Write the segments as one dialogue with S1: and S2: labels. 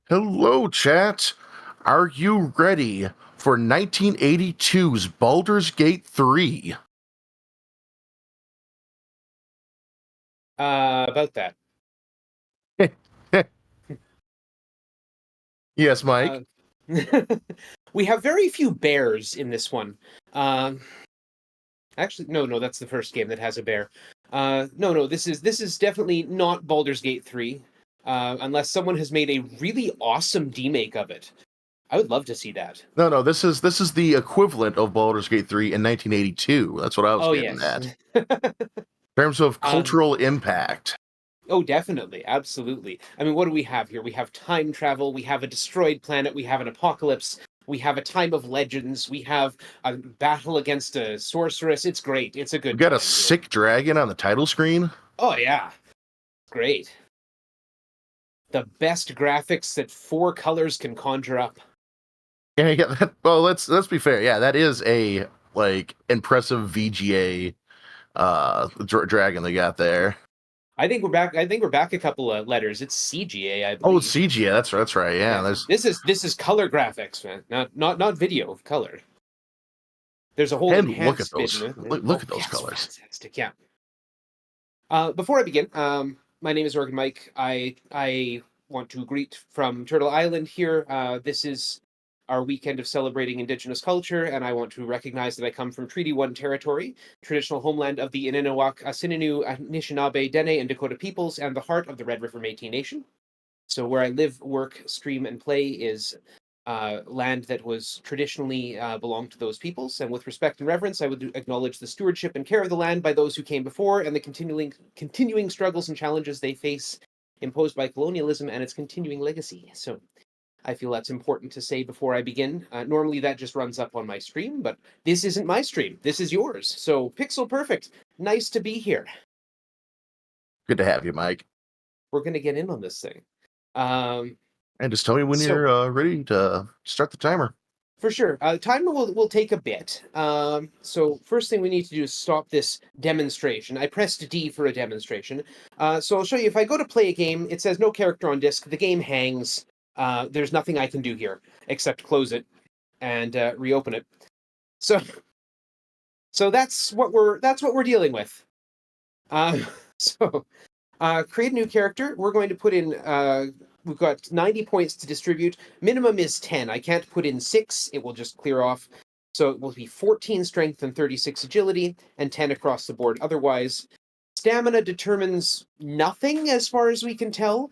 S1: Hello, chat. Are you ready for 1982's Baldur's Gate 3?
S2: About that.
S1: Yes,
S2: Uh,
S1: Mike.
S2: we have very few bears in this one. Um, actually, no, that's the first game that has a bear. No, this is definitely not Baldur's Gate 3, unless someone has made a really awesome demake of it. I would love to see that.
S1: No, this is the equivalent of Baldur's Gate 3 in 1982. That's what I was
S2: Oh
S1: getting
S2: yes.
S1: at. In terms of
S2: Um,
S1: cultural impact.
S2: oh, definitely, absolutely. I mean, what do we have here? We have time travel. We have a destroyed planet. We have an apocalypse. We have a time of legends. We have a battle against a sorceress. It's great. It's a
S1: We
S2: good
S1: got a
S2: time here.
S1: sick dragon on the title screen.
S2: Oh yeah, great. The best graphics that four colors can conjure up.
S1: Well, let's be fair. Yeah, that is a impressive VGA dragon they got there.
S2: I think we're back. I think we're back a couple of letters. It's CGA, I
S1: Oh, it's
S2: believe.
S1: CGA. That's right. Yeah,
S2: Yeah,
S1: there's
S2: this is color graphics, man. Not video, color. There's a whole
S1: and look at
S2: enhanced bit in
S1: those.
S2: it.
S1: Look
S2: Oh
S1: at those
S2: yes,
S1: colors.
S2: fantastic. Yeah. Before I begin, my name is Organ Mike. I want to greet from Turtle Island here. This is our weekend of celebrating Indigenous culture, and I want to recognize that I come from Treaty One territory, traditional homeland of the Inninewak, Asininu, Anishinaabe, Dene, and Dakota peoples, and the heart of the Red River Métis Nation. So where I live, work, stream, and play is land that was traditionally belonged to those peoples. And with respect and reverence, I would acknowledge the stewardship and care of the land by those who came before, and the continuing struggles and challenges they face imposed by colonialism and its continuing legacy. So I feel that's important to say before I begin. Normally that just runs up on my stream, but this isn't my stream. This is yours. So pixel perfect. Nice to be here.
S1: Good to have you, Mike.
S2: We're gonna get in on this thing. Um,
S1: And just tell me when
S2: so
S1: you're ready to start the timer.
S2: For sure. Timer will take a bit. So first thing we need to do is stop this demonstration. I pressed D for a demonstration. So I'll show you. If I go to play a game, it says no character on disk. The game hangs. There's nothing I can do here except close it and reopen it. So so that's what we're dealing with. Uh, so create a new character. We're going to put in. We've got 90 points to distribute. Minimum is 10. I can't put in 6. It will just clear off. So it will be 14 strength and 36 agility and 10 across the board. Otherwise, stamina determines nothing as far as we can tell.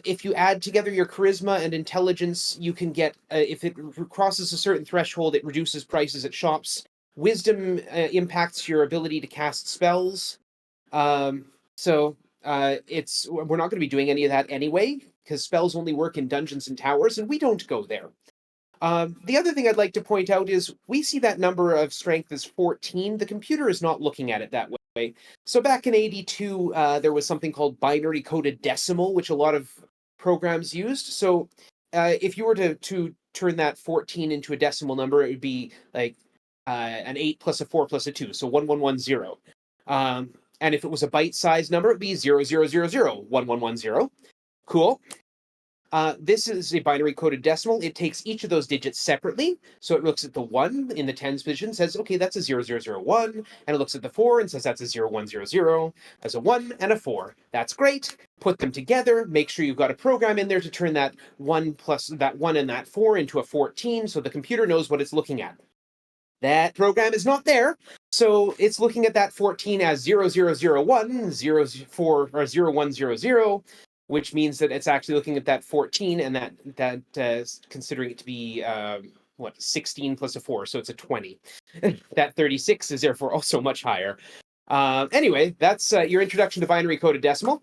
S2: If you add together your charisma and intelligence, you can get, if it crosses a certain threshold, it reduces prices at shops. Wisdom impacts your ability to cast spells. Um, so it's we're not going to be doing any of that anyway because spells only work in dungeons and towers, and we don't go there. The other thing I'd like to point out is we see that number of strength as 14. The computer is not looking at it that way. So back in 82, there was something called binary coded decimal, which a lot of programs used. So if you were to turn that 14 into a decimal number, it would be like an 8 plus a 4 plus a 2, so 1110. And if it was a byte-sized number, it'd be 00001110. Cool. This is a binary coded decimal. It takes each of those digits separately. So it looks at the 1 in the tens position, says, okay, that's a 0001. And it looks at the 4 and says that's a 0100. As a 1 and a 4. That's great. Put them together. Make sure you've got a program in there to turn that 1 plus that 1 and that 4 into a 14 so the computer knows what it's looking at. That program is not there. So it's looking at that 14 as 0001, 04, or 0100, which means that it's actually looking at that 14 and that considering it to be 16 plus a 4, so it's a 20. That 36 is therefore also much higher. Anyway, that's your introduction to binary coded decimal.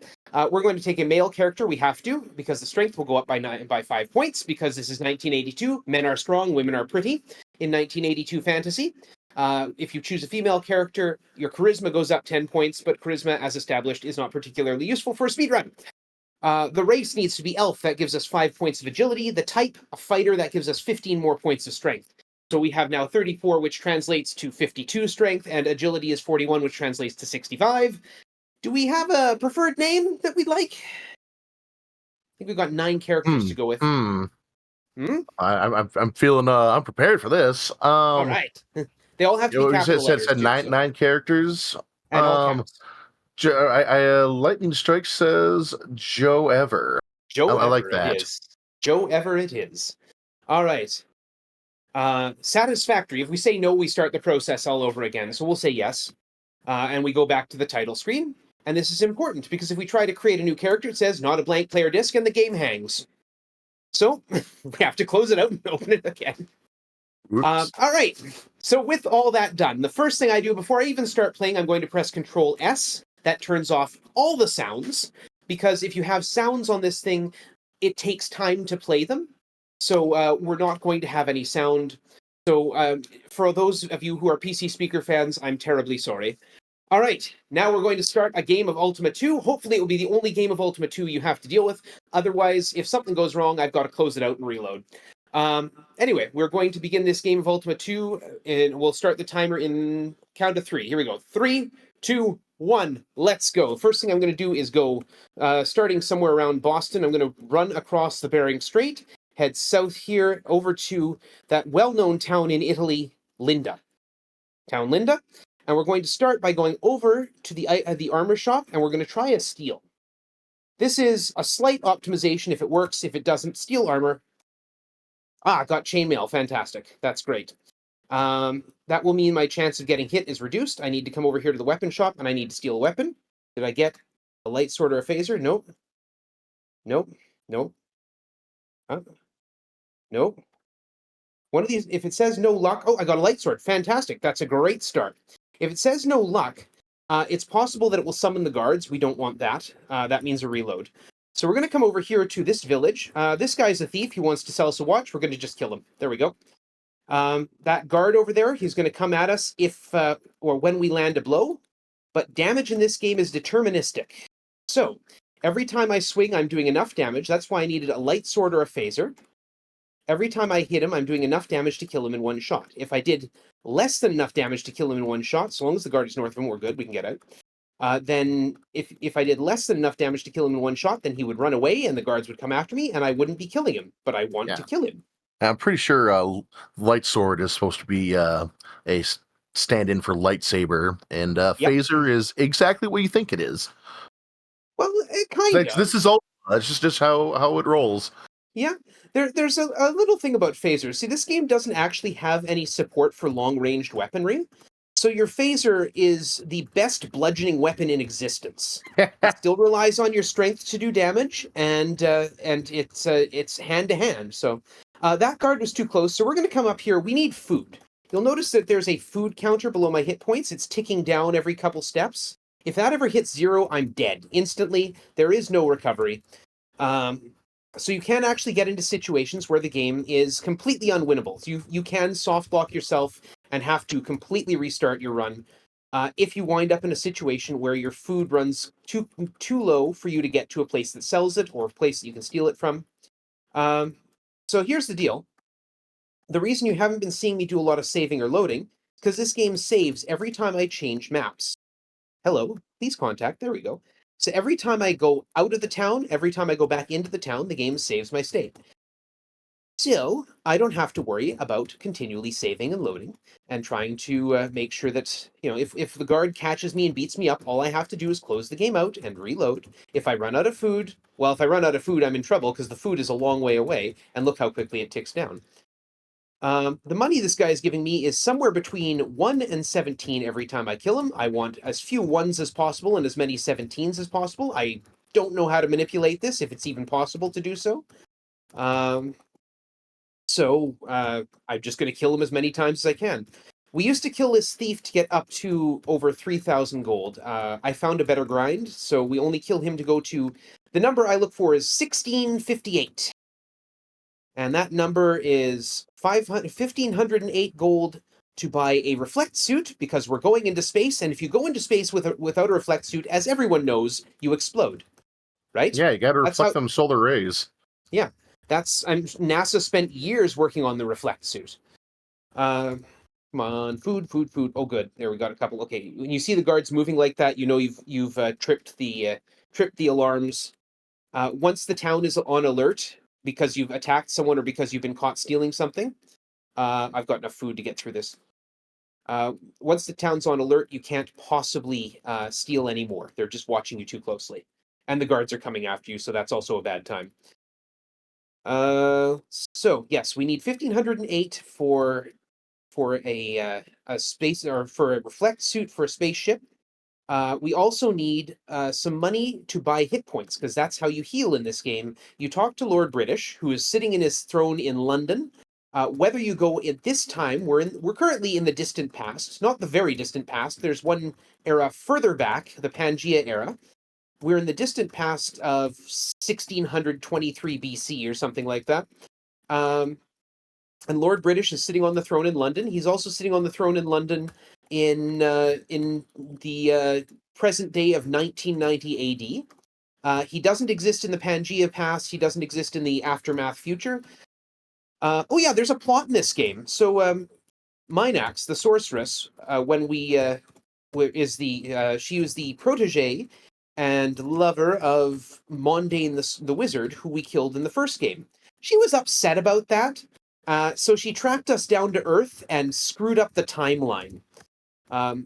S2: We're going to take a male character. We have to, because the strength will go up by 5 points, because this is 1982. Men are strong, women are pretty in 1982 fantasy. If you choose a female character, your charisma goes up 10 points, but charisma, as established, is not particularly useful for a speedrun. The race needs to be elf. That gives us 5 points of agility. The type, a fighter, that gives us 15 more points of strength. So we have now 34, which translates to 52 strength, and agility is 41, which translates to 65. Do we have a preferred name that we'd like? think we've got 9 characters
S1: Hmm.
S2: to go with.
S1: Hmm.
S2: Hmm?
S1: I'm feeling I'm prepared for this.
S2: All right. They all have to be
S1: You
S2: capital letters
S1: said
S2: too,
S1: nine
S2: so
S1: characters.
S2: and all caps.
S1: Lightning Strike says Joe Ever.
S2: Joe
S1: I like
S2: Ever it
S1: that.
S2: is. Joe Ever it is. All right. Satisfactory. If we say no, we start the process all over again. So we'll say yes. And we go back to the title screen. And this is important because if we try to create a new character, it says not a blank player disc and the game hangs. So we have to close it out and open it again.
S1: Oops.
S2: All right. So with all that done, the first thing I do before I even start playing, I'm going to press Control S. That turns off all the sounds because if you have sounds on this thing, it takes time to play them. So we're not going to have any sound. So for those of you who are PC speaker fans, I'm terribly sorry. All right, now we're going to start a game of Ultima 2. Hopefully, it will be the only game of Ultima 2 you have to deal with. Otherwise, if something goes wrong, I've got to close it out and reload. Anyway, we're going to begin this game of Ultima 2, and we'll start the timer in count of 3. Here we go. 3, 2, 1, let's go. First thing I'm going to do is go, starting somewhere around Boston, I'm going to run across the Bering Strait, head south here over to that well-known town in Italy, Linda. Town Linda. And we're going to start by going over to the armor shop, and we're going to try a steal. This is a slight optimization if it works. If it doesn't, steal armor. Got chainmail. Fantastic. That's great. That will mean my chance of getting hit is reduced. I need to come over here to the weapon shop, and I need to steal a weapon. Did I get a light sword or a phaser? Nope. Nope. Nope. Nope. One of these, if it says no luck, I got a light sword. Fantastic. That's a great start. If it says no luck, it's possible that it will summon the guards. We don't want that. That means a reload. So we're going to come over here to this village. This guy's a thief. He wants to sell us a watch. We're going to just kill him. There we go. That guard over there, he's going to come at us if or when we land a blow. But damage in this game is deterministic. So every time I swing, I'm doing enough damage. That's why I needed a light sword or a phaser. Every time I hit him, I'm doing enough damage to kill him in one shot. If I did less than enough damage to kill him in one shot, so long as the guard is north of him, we're good, we can get out. Then if I did less than enough damage to kill him in one shot, then he would run away and the guards would come after me and I wouldn't be killing him. But I want to
S1: Yeah.
S2: kill him.
S1: I'm pretty sure light sword is supposed to be stand-in for lightsaber, and
S2: Yep.
S1: phaser is exactly what you think it is.
S2: Well, kind of.
S1: This is all. It's just how it rolls.
S2: Yeah, there's a little thing about phasers. See, this game doesn't actually have any support for long-ranged weaponry. So your phaser is the best bludgeoning weapon in existence. It still relies on your strength to do damage, and it's hand to hand. So that guard was too close. So we're going to come up here. We need food. You'll notice that there's a food counter below my hit points. It's ticking down every couple steps. If that ever hits 0, I'm dead instantly. There is no recovery. So you can actually get into situations where the game is completely unwinnable. So you can soft block yourself and have to completely restart your run if you wind up in a situation where your food runs too low for you to get to a place that sells it or a place that you can steal it from. So here's the deal. The reason you haven't been seeing me do a lot of saving or loading is because this game saves every time I change maps. Hello, please contact. There we go. So every time I go out of the town, every time I go back into the town, the game saves my state. So I don't have to worry about continually saving and loading and trying to make sure that, if the guard catches me and beats me up, all I have to do is close the game out and reload. If I run out of food, I'm in trouble because the food is a long way away, and look how quickly it ticks down. The money this guy is giving me is somewhere between 1 and 17 every time I kill him. I want as few 1s as possible and as many 17s as possible. I don't know how to manipulate this, if it's even possible to do so. I'm just going to kill him as many times as I can. We used to kill this thief to get up to over 3,000 gold. I found a better grind, so we only kill him to go to... The number I look for is 1658. And that number is 1,508 gold to buy a reflect suit, because we're going into space, and if you go into space without a reflect suit, as everyone knows, you explode. Right?
S1: Yeah, you got to
S2: That's
S1: reflect
S2: how...
S1: them solar rays.
S2: Yeah. NASA spent years working on the reflect suit. Come on, food. Oh, good. There, we got a couple. Okay, when you see the guards moving like that, you know you've tripped the alarms. Once the town is on alert because you've attacked someone or because you've been caught stealing something, I've got enough food to get through this. Once the town's on alert, you can't possibly steal anymore. They're just watching you too closely. And the guards are coming after you, so that's also a bad time. So yes, we need 1508 for a space or for a reflect suit for a spaceship. We also need some money to buy hit points because that's how you heal in this game. You talk to Lord British, who is sitting in his throne in London. Whether you go at this time, we're currently in the distant past, not the very distant past. There's one era further back, the Pangea era. We're in the distant past of 1623 BC or something like that. Um, and Lord British is sitting on the throne in London. He's also sitting on the throne in London in the present day of 1990 AD. He doesn't exist in the Pangea past. He doesn't exist in the aftermath future. Oh yeah, there's a plot in this game. So Minax, the sorceress, when we she was the protege and lover of Mondane the wizard, who we killed in the first game. She was upset about that, so she tracked us down to Earth and screwed up the timeline.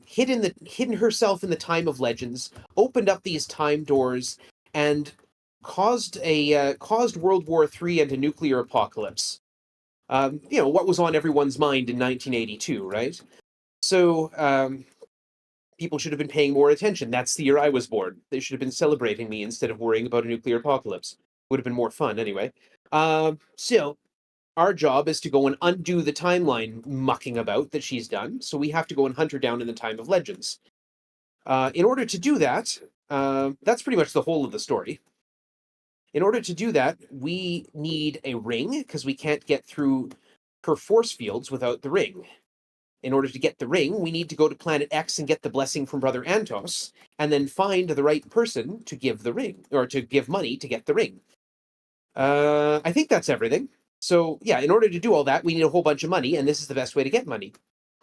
S2: Hidden herself in the time of legends, opened up these time doors, and caused World War III and a nuclear apocalypse. What was on everyone's mind in 1982, right? So people should have been paying more attention. That's the year I was born. They should have been celebrating me instead of worrying about a nuclear apocalypse. Would have been more fun anyway. So our job is to go and undo the timeline mucking about that she's done. So we have to go and hunt her down in the time of legends. In order to do that, that's pretty much the whole of the story. In order to do that, we need a ring because we can't get through her force fields without the ring. In order to get the ring, we need to go to Planet X and get the blessing from Brother Antos, and then find the right person to give the ring, or to give money to get the ring. I think that's everything. So yeah, in order to do all that, we need a whole bunch of money, and this is the best way to get money.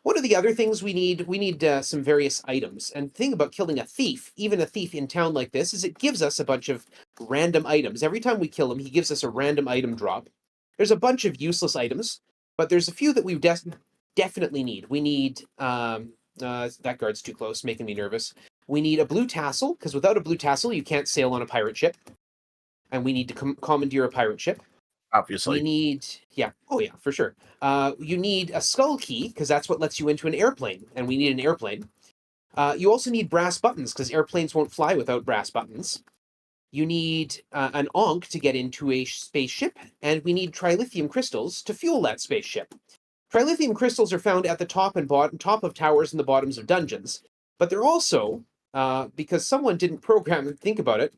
S2: What are the other things we need? We need some various items. And the thing about killing a thief, even a thief in town like this, is it gives us a bunch of random items. Every time we kill him, he gives us a random item drop. There's a bunch of useless items, but there's a few that we definitely need. We need that guard's too close, making me nervous. We need a blue tassel, because without a blue tassel, you can't sail on a pirate ship. And we need to commandeer a pirate ship. We
S1: Obviously.
S2: need, yeah, oh yeah, for sure. You need a skull key, because that's what lets you into an airplane, and we need an airplane. You also need brass buttons, because airplanes won't fly without brass buttons. You need an Ankh to get into a spaceship, and we need trilithium crystals to fuel that spaceship. Trilithium crystals are found at the top and top of towers and the bottoms of dungeons, but they're also, because someone didn't program and think about it,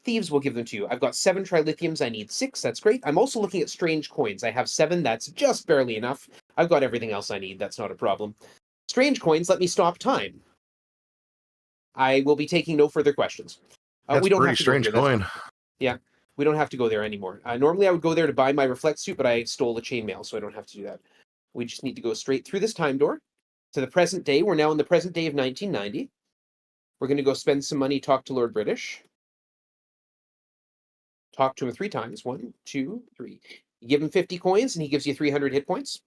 S2: thieves will give them to you. I've got 7 trilithiums. I need 6. That's great. I'm also looking at strange coins. I have 7. That's just barely enough. I've got everything else I need. That's not a problem. Strange coins let me stop time. I will be taking no further questions.
S1: That's
S2: We
S1: a
S2: don't
S1: pretty
S2: have to go
S1: strange
S2: here. That's
S1: coin.
S2: yeah. We don't have to go there anymore. Normally, I would go there to buy my reflect suit, but I stole the chainmail, so I don't have to do that. We just need to go straight through this time door to the present day. We're now in the present day of 1990. We're going to go spend some money, talk to Lord British. Talk to him 3 times. 1, 2, 3. You give him 50 coins, and he gives you 300 hit points.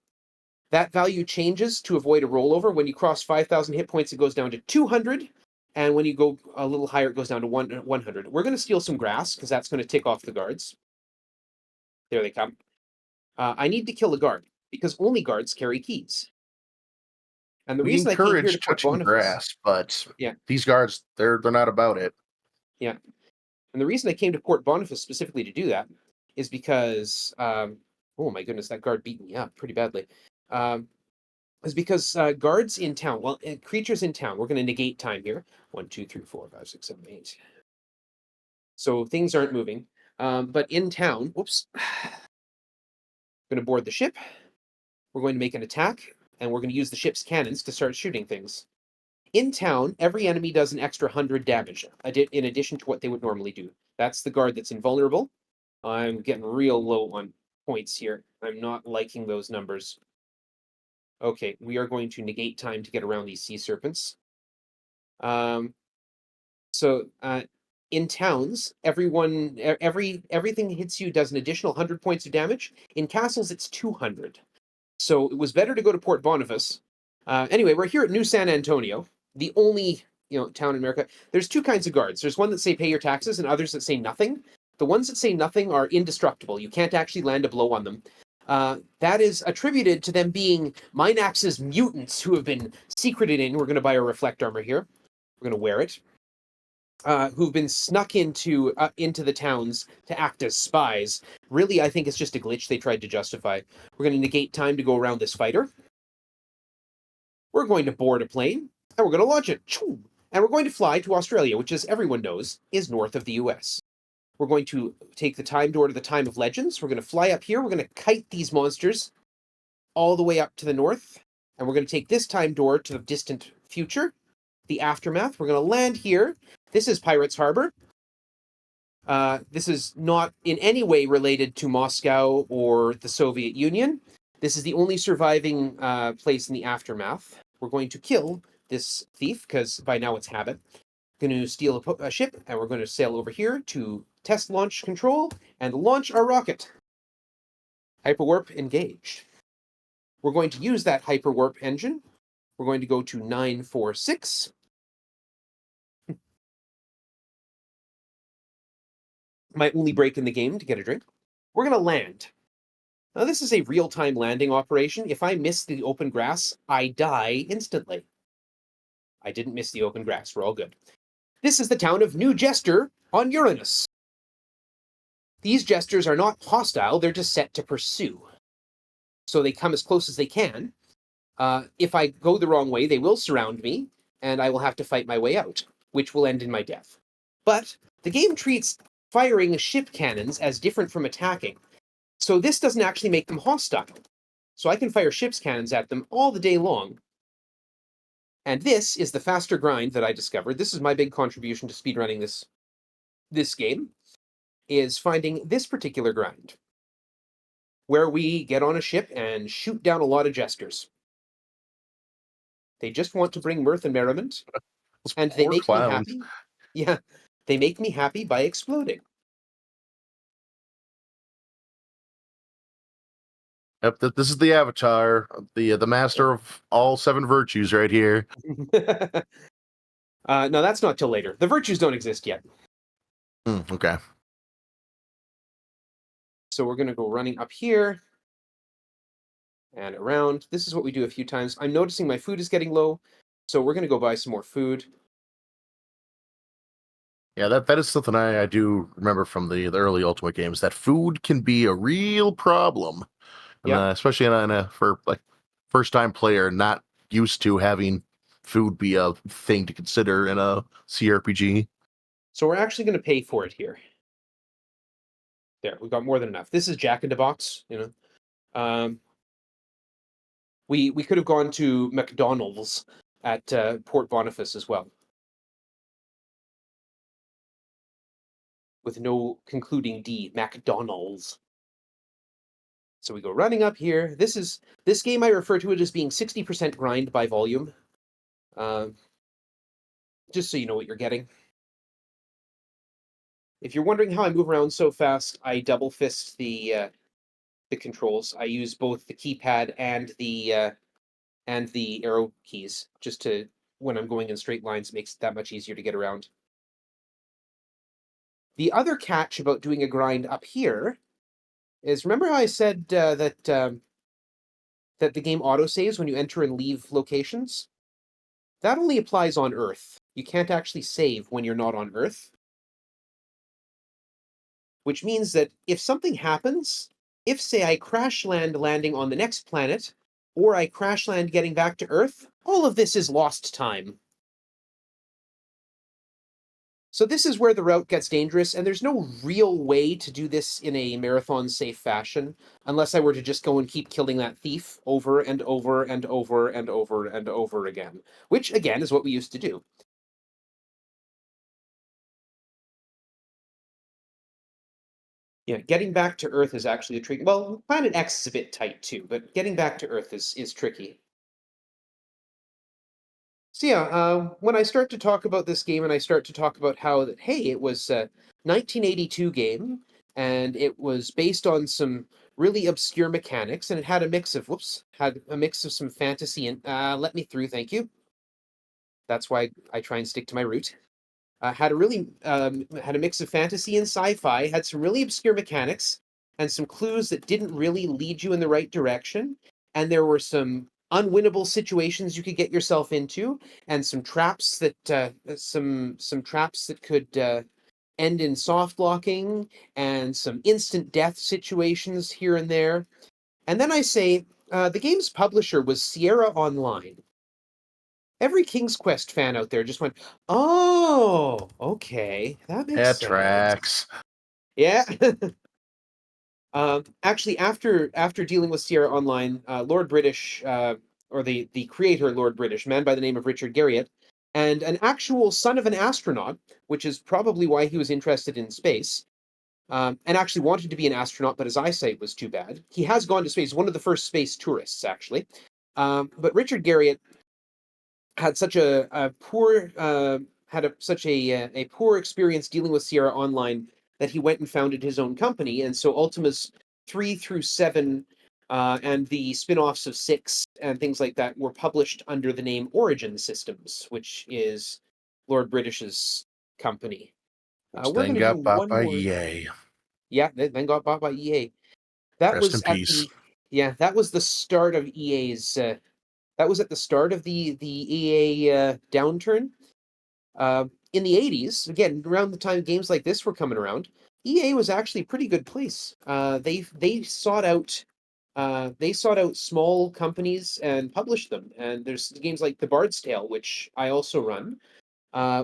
S2: That value changes to avoid a rollover. When you cross 5,000 hit points, it goes down to 200. And when you go a little higher, it goes down to 100. We're going to steal some grass, because that's going to tick off the guards. There they come. I need to kill a guard, because only guards carry keys. And the
S1: We
S2: reason I came here to
S1: encourage
S2: Port
S1: touching
S2: Boniface,
S1: grass, but
S2: yeah,
S1: these guards, they're not about it.
S2: yeah. And the reason I came to Port Boniface specifically to do that is because, oh my goodness, that guard beat me up pretty badly. Is because guards in town, well, creatures in town, we're going to negate time here. 1, 2, 3, 4, 5, 6, 7, 8. So things aren't moving. But in town, whoops, going to board the ship. We're going to make an attack, and we're going to use the ship's cannons to start shooting things. In town, every enemy does an extra 100 damage in addition to what they would normally do. That's the guard that's invulnerable. I'm getting real low on points here. I'm not liking those numbers. Okay, we are going to negate time to get around these sea serpents. So In towns, everything hits you does an additional 100 points of damage. In castles, it's 200. So it was better to go to Port Boniface. Anyway, we're here at New San Antonio, the only town in America. There's two kinds of guards. There's one that say pay your taxes, and others that say nothing. The ones that say nothing are indestructible. You can't actually land a blow on them. That is attributed to them being Minax's mutants who have been secreted in. We're going to buy a reflect armor here. We're going to wear it. Who've been snuck into the towns to act as spies. Really, I think it's just a glitch they tried to justify. We're going to negate time to go around this fighter. We're going to board a plane, and we're going to launch it. And we're going to fly to Australia, which, as everyone knows, is north of the US. We're going to take the time door to the Time of Legends. We're going to fly up here. We're going to kite these monsters all the way up to the north. And we're going to take this time door to the distant future, the Aftermath. We're going to land here. This is Pirates Harbor. This is not in any way related to Moscow or the Soviet Union. This is the only surviving place in the Aftermath. We're going to kill this thief, because by now it's habit. Going to steal a ship, and we're going to sail over here to test launch control and launch our rocket. Hyperwarp engaged. We're going to use that hyperwarp engine. We're going to go to 946. My only break in the game to get a drink. We're going to land. Now, this is a real-time landing operation. If I miss the open grass, I die instantly. I didn't miss the open grass. We're all good. This is the town of New Jester on Uranus. These jesters are not hostile. They're just set to pursue. So they come as close as they can. If I go the wrong way, they will surround me, and I will have to fight my way out, which will end in my death. But the game treats firing ship cannons as different from attacking. So this doesn't actually make them hostile. So I can fire ship's cannons at them all the day long. And this is the faster grind that I discovered. This is my big contribution to speedrunning this game, is finding this particular grind, where we get on a ship and shoot down a lot of jesters. They just want to bring mirth and merriment,
S1: Those
S2: and they
S1: poor
S2: make me
S1: clowns.
S2: happy. Yeah, they make me happy by exploding.
S1: Yep, this is the avatar, the master of all seven virtues, right here.
S2: No, that's not till later. The virtues don't exist yet.
S1: Okay.
S2: So we're going to go running up here and around. This is what we do a few times. I'm noticing my food is getting low, so we're going to go buy some more food.
S1: Yeah, that is something I do remember from the early Ultima games. That food can be a real problem, and
S2: Yep.
S1: especially for like first time player not used to having food be a thing to consider in a CRPG.
S2: So we're actually going to pay for it here. There, we've got more than enough. This is Jack in the Box, We could have gone to McDonald's at Port Boniface as well, with no concluding D. McDonald's. So we go running up here. This game, I refer to it as being 60% grind by volume. Just so you know what you're getting. If you're wondering how I move around so fast, I double fist the controls. I use both the keypad and the arrow keys, just to, when I'm going in straight lines, it makes it that much easier to get around. The other catch about doing a grind up here is, remember how I said that the game autosaves when you enter and leave locations? That only applies on Earth. You can't actually save when you're not on Earth. Which means that if something happens, if, say, I crash landing on the next planet, or I crash land getting back to Earth, all of this is lost time. So this is where the route gets dangerous, and there's no real way to do this in a marathon-safe fashion, unless I were to just go and keep killing that thief over and over and over and over and over again, which, again, is what we used to do. Yeah, getting back to Earth is actually a tricky. Well, Planet X is a bit tight too, but getting back to Earth is tricky. So yeah, when I start to talk about this game and I start to talk about how that, hey, it was a 1982 game and it was based on some really obscure mechanics and it had a mix of had a mix of some fantasy and let me through, thank you. That's why I try and stick to my route. Had a really had a mix of fantasy and sci-fi. Had some really obscure mechanics and some clues that didn't really lead you in the right direction. And there were some unwinnable situations you could get yourself into, and some traps that some traps that could end in soft locking, and some instant death situations here and there. And then I say the game's publisher was Sierra Online. Every King's Quest fan out there just went, "Oh, okay, that makes
S1: That
S2: sense."
S1: tracks.
S2: Yeah. Actually, after dealing with Sierra Online, Lord British, or the creator Lord British, a man by the name of Richard Garriott, and an actual son of an astronaut, which is probably why he was interested in space, and actually wanted to be an astronaut, but his eyesight was too bad. He has gone to space, one of the first space tourists, actually. But Richard Garriott had such a poor had such a poor experience dealing with Sierra Online that he went and founded his own company, and so Ultima's 3 through 7 and the spin-offs of 6 and things like that were published under the name Origin Systems, which is Lord British's company.
S1: Which
S2: We're
S1: then
S2: going to do
S1: got bought
S2: one
S1: by
S2: more.
S1: EA.
S2: Yeah, then got bought by EA. That
S1: Rest in
S2: was at
S1: peace.
S2: the yeah, that was the start of EA's. That was at the start of the EA downturn. In the 80s, again, around the time games like this were coming around, EA was actually a pretty good place. They sought out small companies and published them. And there's games like The Bard's Tale, which I also run,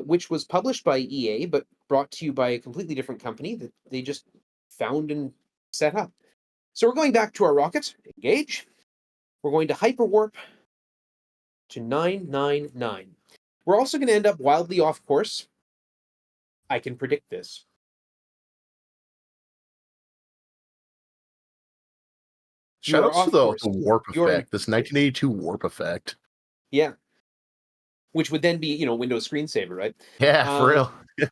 S2: which was published by EA but brought to you by a completely different company that they just found and set up. So we're going back to our rocket. Engage. We're going to hyperwarp to 999. We're also going to end up wildly off course. I can predict this. You
S1: Shout
S2: are
S1: outs to
S2: off
S1: the
S2: course.
S1: warp
S2: You're in,
S1: effect, this 1982 warp effect.
S2: yeah, which would then be, Windows screensaver, right?
S1: Yeah, for
S2: Uh,
S1: real.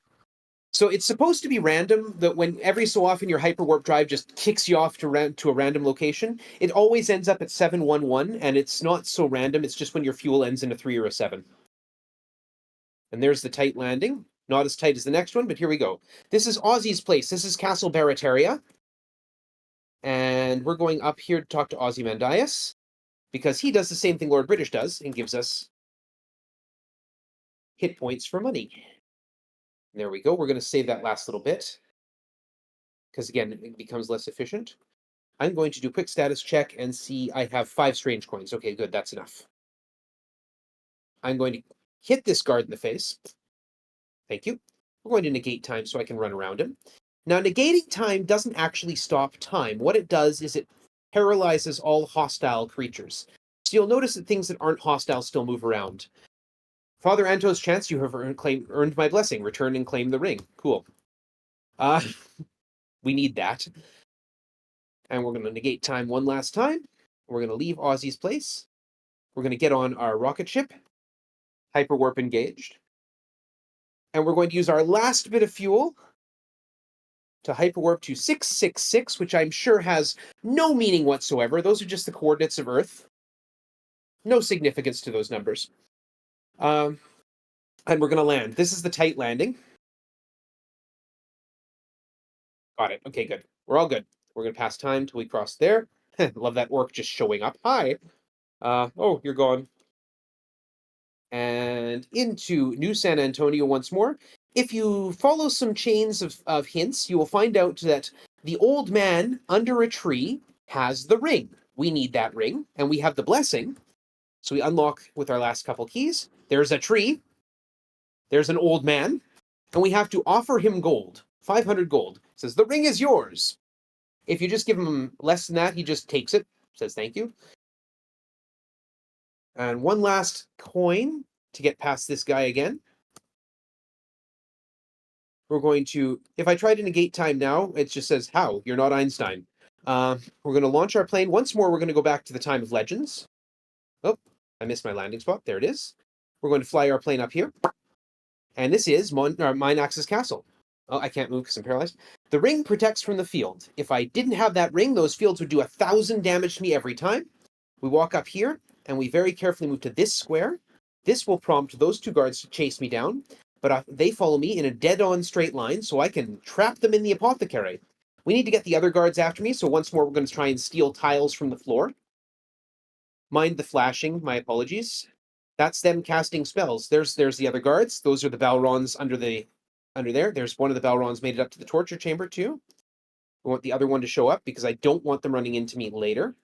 S2: so it's supposed to be random that when every so often your hyperwarp drive just kicks you off to a random location, it always ends up at 711, and it's not so random. It's just when your fuel ends in a 3 or a 7. And there's the tight landing. Not as tight as the next one, but here we go. This is Ozzy's place. This is Castle Barataria. And we're going up here to talk to Ozymandias, because he does the same thing Lord British does and gives us hit points for money. There we go. We're going to save that last little bit because, again, it becomes less efficient. I'm going to do quick status check and see I have 5 strange coins. Okay, good. That's enough. I'm going to hit this guard in the face. Thank you. We're going to negate time so I can run around him. Now, negating time doesn't actually stop time. What it does is it paralyzes all hostile creatures. So you'll notice that things that aren't hostile still move around. Father Anto's chance, you have earned my blessing. Return and claim the ring. Cool. Uh, we need that. And we're going to negate time one last time. We're going to leave Ozzy's place. We're going to get on our rocket ship. Hyperwarp engaged. And we're going to use our last bit of fuel to hyperwarp to 666, which I'm sure has no meaning whatsoever. Those are just the coordinates of Earth. No significance to those numbers. And we're going to land. This is the tight landing. Got it. Okay, good. We're all good. We're going to pass time until we cross there. Love that orc just showing up. Hi. Oh, you're gone. And into New San Antonio once more. If you follow some chains of hints, you will find out that the old man under a tree has the ring. We need that ring, and we have the blessing. So we unlock with our last couple keys. There's a tree. There's an old man. And we have to offer him gold. 500 gold. It says, the ring is yours. If you just give him less than that, he just takes it. Says thank you. And one last coin to get past this guy again. We're going to, if I try to negate time now, it just says, how? You're not Einstein. We're going to launch our plane. Once more, we're going to go back to the time of legends. Oh, I missed my landing spot. There it is. We're going to fly our plane up here. And this is Minax's castle. Oh, I can't move because I'm paralyzed. The ring protects from the field. If I didn't have that ring, those fields would do 1,000 damage to me every time. We walk up here, and we very carefully move to this square. This will prompt those 2 guards to chase me down, but they follow me in a dead-on straight line, so I can trap them in the apothecary. We need to get the other guards after me, so once more we're going to try and steal tiles from the floor. Mind the flashing, my apologies. That's them casting spells. There's the other guards. Those are the Balrons under there. There's one of the Balrons made it up to the torture chamber too. I want the other one to show up because I don't want them running into me later.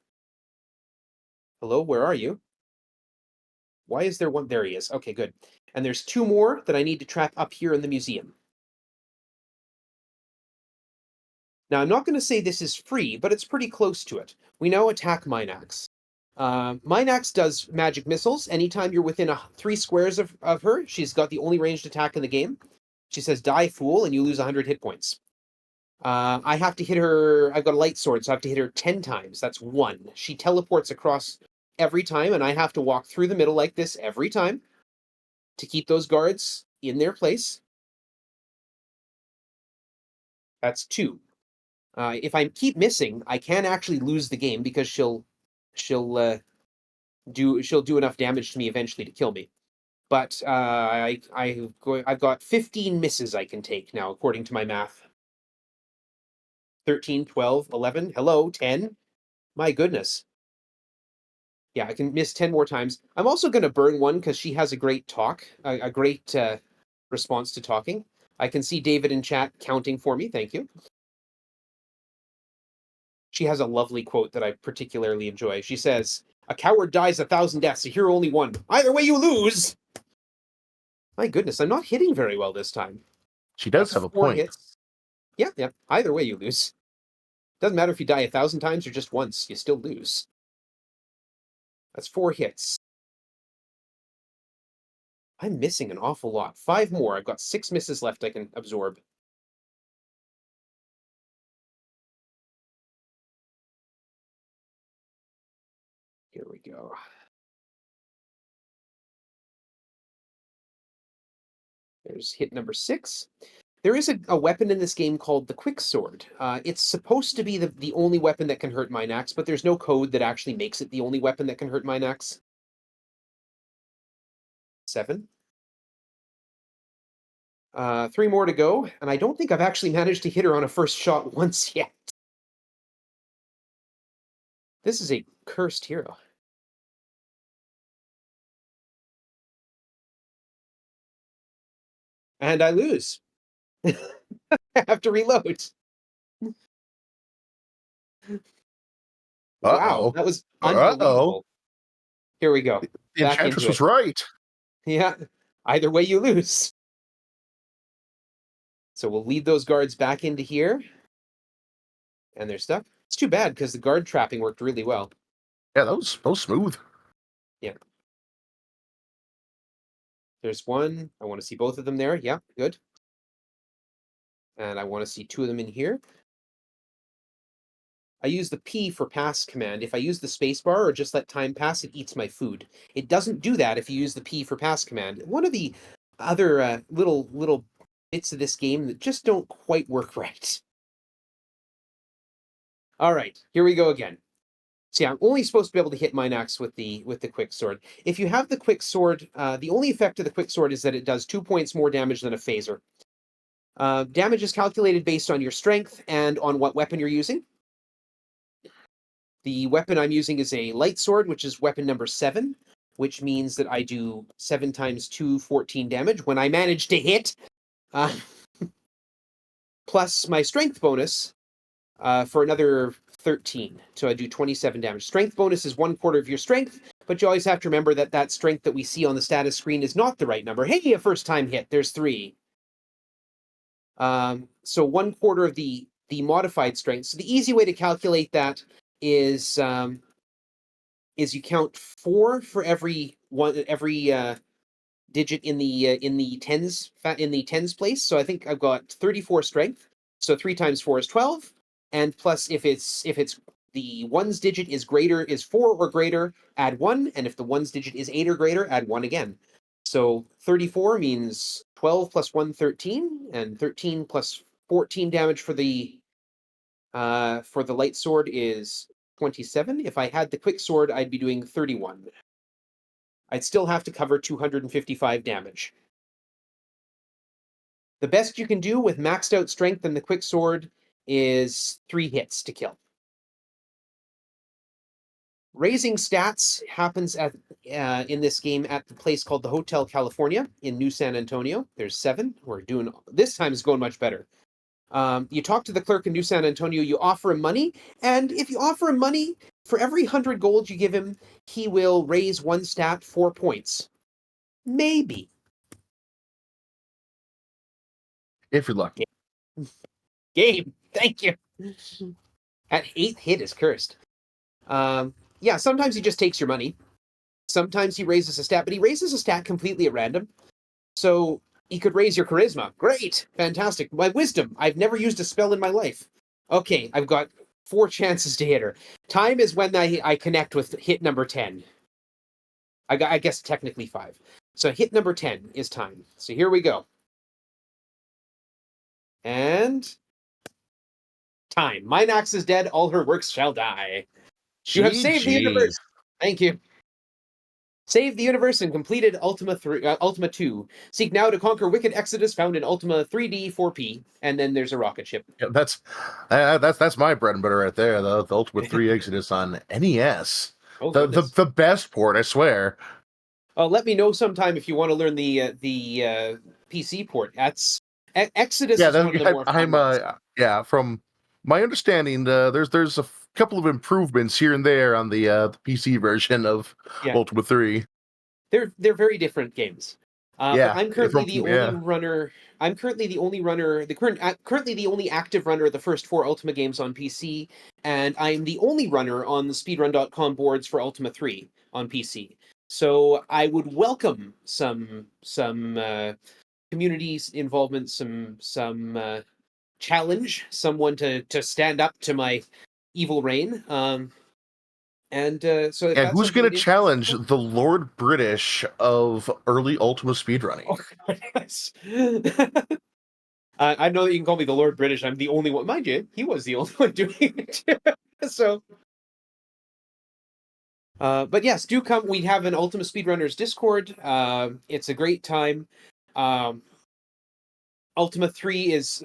S2: Hello, where are you? Why is there one? There he is. Okay, good. And there's 2 more that I need to trap up here in the museum. Now, I'm not going to say this is free, but it's pretty close to it. We now attack Minax. Minax does magic missiles. Anytime you're within 3 squares of her, she's got the only ranged attack in the game. She says, die, fool, and you lose 100 hit points. I have to hit her. I've got a light sword, so I have to hit her 10 times. That's 1. She teleports across every time, and I have to walk through the middle like this every time to keep those guards in their place. That's 2. If I keep missing, I can actually lose the game because she'll do enough damage to me eventually to kill me. But I've got 15 misses I can take now, according to my math. 13, 12, 11, hello, 10. My goodness. Yeah, I can miss 10 more times. I'm also going to burn one because she has a great talk, a great response to talking. I can see David in chat counting for me. Thank you. She has a lovely quote that I particularly enjoy. She says, a coward dies 1,000 deaths, a hero only one. Either way, you lose! My goodness, I'm not hitting very well this time.
S1: She does have a
S2: 4
S1: point.
S2: hits. Yeah. Either way, you lose. Doesn't matter if you die 1,000 times or just once, you still lose. That's 4 hits. I'm missing an awful lot. 5 more. I've got 6 misses left I can absorb. Here we go. There's hit number 6. There is a weapon in this game called the Quick Sword. It's supposed to be the only weapon that can hurt Minax, but there's no code that actually makes it the only weapon that can hurt Minax. 7. 3 more to go, and I don't think I've actually managed to hit her on a first shot once yet. This is a cursed hero. And I lose. I have to reload. Wow, that was unbelievable. Here we go.
S1: The
S2: Back
S1: Enchantress
S2: into
S1: was
S2: it.
S1: right.
S2: Yeah. Either way, you lose. So we'll lead those guards back into here. And they're stuck. It's too bad because the guard trapping worked really well.
S1: Yeah, that was smooth.
S2: Yeah. There's one. I want to see both of them there. Yeah, good. And I want to see 2 of them in here. I use the P for pass command. If I use the spacebar or just let time pass, it eats my food. It doesn't do that if you use the P for pass command. One of the other little bits of this game that just don't quite work right. All right, here we go again. So yeah, I'm only supposed to be able to hit Minax with the quick sword. If you have the quick sword, the only effect of the quick sword is that it does 2 points more damage than a phaser. Damage is calculated based on your strength and on what weapon you're using. The weapon I'm using is a light sword, which is weapon number 7, which means that I do 7 times 2, 14 damage when I manage to hit. Plus my strength bonus for another 13. So I do 27 damage. Strength bonus is 1/4 of your strength, but you always have to remember that that strength that we see on the status screen is not the right number. Hey, a first time hit. There's 3. So 1/4 of the modified strength. So the easy way to calculate that is you count 4 for every digit in the tens place. So I think I've got 34 strength. So 3 times 4 is 12, and plus if it's the ones digit is 4 or greater, add 1, and if the ones digit is 8 or greater, add 1 again. So 34 means 12 plus 1, 13, and 13 plus 14 damage for the light sword is 27. If I had the quick sword, I'd be doing 31. I'd still have to cover 255 damage. The best you can do with maxed out strength and the quick sword is 3 hits to kill. Raising stats happens at in this game at the place called the Hotel California in New San Antonio. There's 7. We're doing this time is going much better. You talk to the clerk in New San Antonio. You offer him money, and if you offer him money, for every 100 gold you give him, he will raise 1 stat 4 points. Maybe.
S1: If you're lucky.
S2: Game. Thank you. That 8th hit is cursed. Yeah, sometimes he just takes your money. Sometimes he raises a stat, but he raises a stat completely at random. So he could raise your charisma. Great. Fantastic. My wisdom. I've never used a spell in my life. Okay, I've got 4 chances to hit her. Time is when I connect with hit number 10. I guess technically 5. So hit number 10 is time. So here we go. And time. Mine axe is dead. All her works shall die. You have saved the universe.
S1: GG.
S2: Thank you. Saved the universe and completed Ultima 2. Seek now to conquer wicked Exodus found in Ultima 3D 4P. And then there's a rocket ship.
S1: Yeah, that's my bread and butter right there. The Ultimate 3 Exodus on NES.
S2: Oh,
S1: The
S2: goodness.
S1: the best port, I swear.
S2: Let me know sometime if you want to learn the PC port. Exodus
S1: Yeah,
S2: is one of the more fun
S1: I'm
S2: ones.
S1: yeah, from my understanding, there's a couple of improvements here and there on the PC version of
S2: Yeah,
S1: Ultimate 3.
S2: they're very different games. But
S1: Yeah,
S2: I'm currently the only
S1: yeah.
S2: runner. I'm currently the only runner. Currently the only active runner of the first 4 Ultima games on PC, and I'm the only runner on the speedrun.com boards for Ultima 3 on PC. So I would welcome some community involvement, some challenge, someone to stand up to my evil reign. So if
S1: Yeah,
S2: that's
S1: who's
S2: something
S1: gonna
S2: you'd interest
S1: challenge
S2: in,
S1: the Lord British of early Ultima speedrunning?
S2: oh, yes. I know that you can call me the Lord British. I'm the only one, mind you. He was the only one doing it. So, but yes, do come. We have an Ultima Speedrunners Discord. It's a great time. Um, Ultima 3 is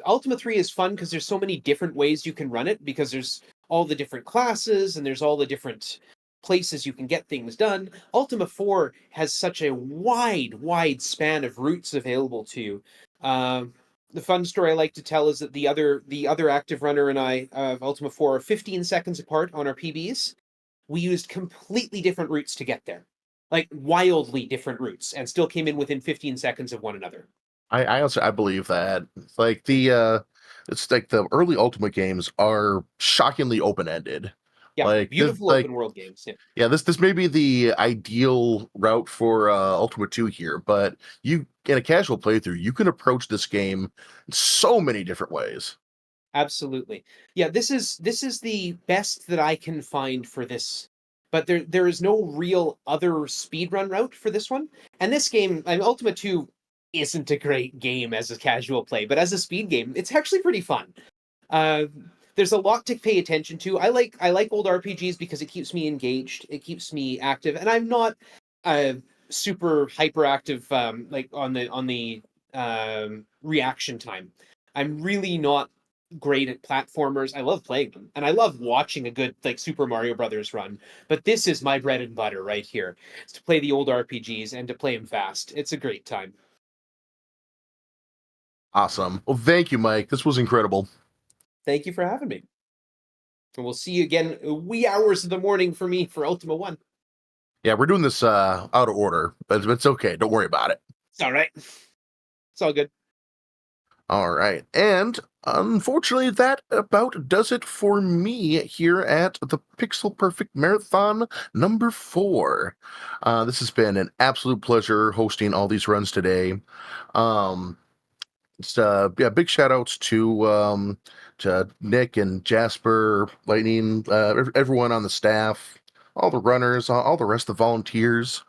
S2: fun because there's so many different ways you can run it because there's all the different classes and there's all the different places you can get things done. Ultima 4 has such a wide span of routes available to you. The fun story I like to tell is that the other active runner and I of Ultima 4 are 15 seconds apart on our PBs. We used completely different routes to get there. Like wildly different routes and still came in within 15 seconds of one another.
S1: I also I believe that. It's like the early Ultimate games are shockingly open ended.
S2: Yeah,
S1: Like this
S2: beautiful
S1: like
S2: open world games. Yeah,
S1: yeah, this may be the ideal route for Ultima 2 here, but you in a casual playthrough, you can approach this game in so many different ways.
S2: absolutely. Yeah, this is the best that I can find for this. But there is no real other speedrun route for this one. And this game, I mean, Ultima 2 isn't a great game as a casual play, but as a speed game, it's actually pretty fun. Uh, there's a lot to pay attention to. I like old RPGs because it keeps me engaged, it keeps me active, and I'm not super hyperactive like on the reaction time. I'm really not great at platformers. I love playing them, and I love watching a good like Super Mario Brothers run. But this is my bread and butter right here. It's to play the old RPGs and to play them fast. It's a great time.
S1: Awesome. Well, thank you, Mike. This was incredible.
S2: Thank you for having me. And we'll see you again wee hours of the morning for me for Ultima 1.
S1: Yeah, we're doing this out of order, but it's okay. Don't worry about it.
S2: It's all right. It's all good.
S1: All right. And unfortunately, that about does it for me here at the Pixel Perfect Marathon number 4. This has been an absolute pleasure hosting all these runs today. Um, yeah, big shout outs to Nick and Jasper, Lightning, everyone on the staff, all the runners, all the rest of the volunteers.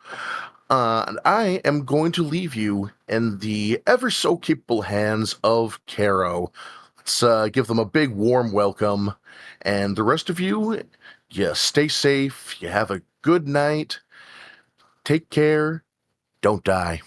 S1: And I am going to leave you in the ever so capable hands of Caro. Let's give them a big warm welcome. And the rest of you, you stay safe. You have a good night. Take care. Don't die.